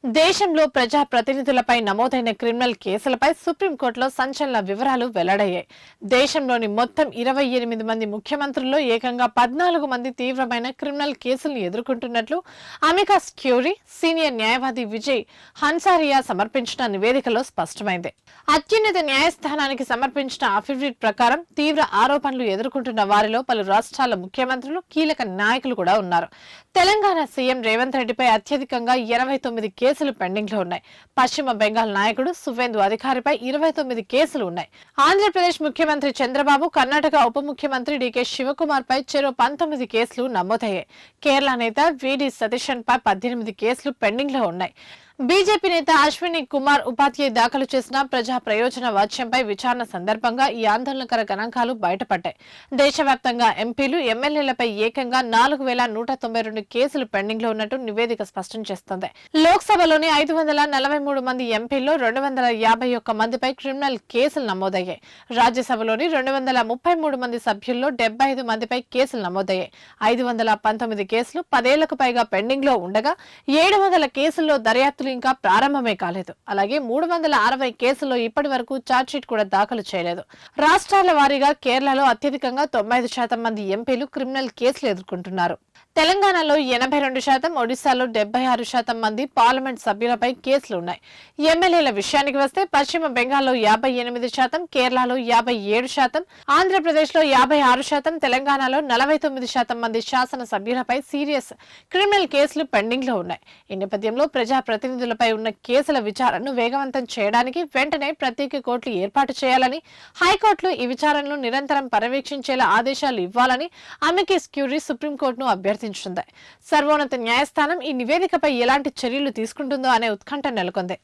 దేశంలో ప్రజా ప్రతినిధులపై నమోదైన క్రిమినల్ కేసులపై సుప్రీంకోర్టులో సంచలన వివరాలు వెల్లడయ్యాయి. దేశంలోని మొత్తం 28 మంది ముఖ్యమంత్రుల్లో ఏకంగా 14 మంది తీవ్రమైన క్రిమినల్ కేసులను ఎదుర్కొంటున్నట్లు అమికస్ క్యూరీ సీనియర్ న్యాయవాది విజయ్ హన్సారియా సమర్పించిన నివేదికలో స్పష్టమైంది. అత్యున్నత న్యాయస్థానానికి సమర్పించిన అఫిడవిట్ ప్రకారం తీవ్ర ఆరోపణలు ఎదుర్కొంటున్న వారిలో పలు రాష్ట్రాల ముఖ్యమంత్రులు, కీలక నాయకులు కూడా ఉన్నారు. తెలంగాణ సీఎం రేవంత్ రెడ్డిపై అత్యధికంగా 89 కేసులు పెండింగ్ లో ఉన్నాయి. పశ్చిమ బెంగాల్ నాయకుడు సువేందు అధికారిపై 29 కేసులు ఉన్నాయి. ఆంధ్రప్రదేశ్ ముఖ్యమంత్రి చంద్రబాబు, కర్ణాటక ఉప ముఖ్యమంత్రి డీకే శివకుమార్ పై చెరో 19 కేసులు నమోదయ్యాయి. కేరళ నేత విడి సతీశన్ పై 18 కేసులు పెండింగ్ లో ఉన్నాయి. బీజేపీ నేత అశ్విని కుమార్ ఉపాధ్యాయ్ దాఖలు చేసిన ప్రజా ప్రయోజన వాచ్యంపై విచారణ సందర్భంగా ఈ ఆందోళనకర గణాంకాలు బయటపడ్డాయి. దేశవ్యాప్తంగా ఎంపీలు, ఎమ్మెల్యేలపై ఏకంగా 4192 కేసులు పెండింగ్ లో ఉన్నట్టు నివేదిక స్పష్టం చేస్తోంది. లోక్సభలోని 543 మంది ఎంపీల్లో 251 మందిపై క్రిమినల్ కేసులు నమోదయ్యాయి. రాజ్యసభలోని 233 మంది సభ్యుల్లో 75 మందిపై కేసులు నమోదయ్యాయి. 519 కేసులు 10 ఏళ్లకు పైగా పెండింగ్ లో ఉండగా 700 కేసుల్లో దర్యాప్తులు ఇంకా ప్రారంభమే కాలేదు. అలాగే 360 కేసుల్లో ఇప్పటి వరకు ఛార్జ్షీట్ కూడా దాఖలు చేయలేదు. రాష్ట్రాల వారీగా కేరళలో అత్యధికంగా 95% మంది ఎంపీలు క్రిమినల్ కేసులు ఎదుర్కొంటున్నారు. తెలంగాణలో 82%, ఒడిశాలో 76% మంది పార్లమెంట్ సభ్యులపై కేసులు ఉన్నాయి. ఎమ్మెల్యేల విషయానికి వస్తే పశ్చిమ బెంగాల్లో 58%, కేరళలో 57%, ఆంధ్రప్రదేశ్ లో 56%, తెలంగాణలో 49% మంది శాసన సభ్యులపై సీరియస్ క్రిమినల్ కేసులు పెండింగ్ లో ఉన్నాయి. ఈ నేపథ్యంలో ప్రజా ప్రతినిధులపై ఉన్న కేసుల విచారణను వేగవంతం చేయడానికి వెంటనే ప్రత్యేక కోర్టులు ఏర్పాటు చేయాలని, హైకోర్టులు ఈ విచారణను నిరంతరం పర్యవేక్షించేలా ఆదేశాలు ఇవ్వాలని అమికస్ క్యూరీ సుప్రీంకోర్టును అభ్యర్థించింది. సర్వోన్నత న్యాయస్థానం ఈ నివేదికపై ఎలాంటి చర్యలు తీసుకుంటుందో అనే ఉత్కంఠ నెలకొంది.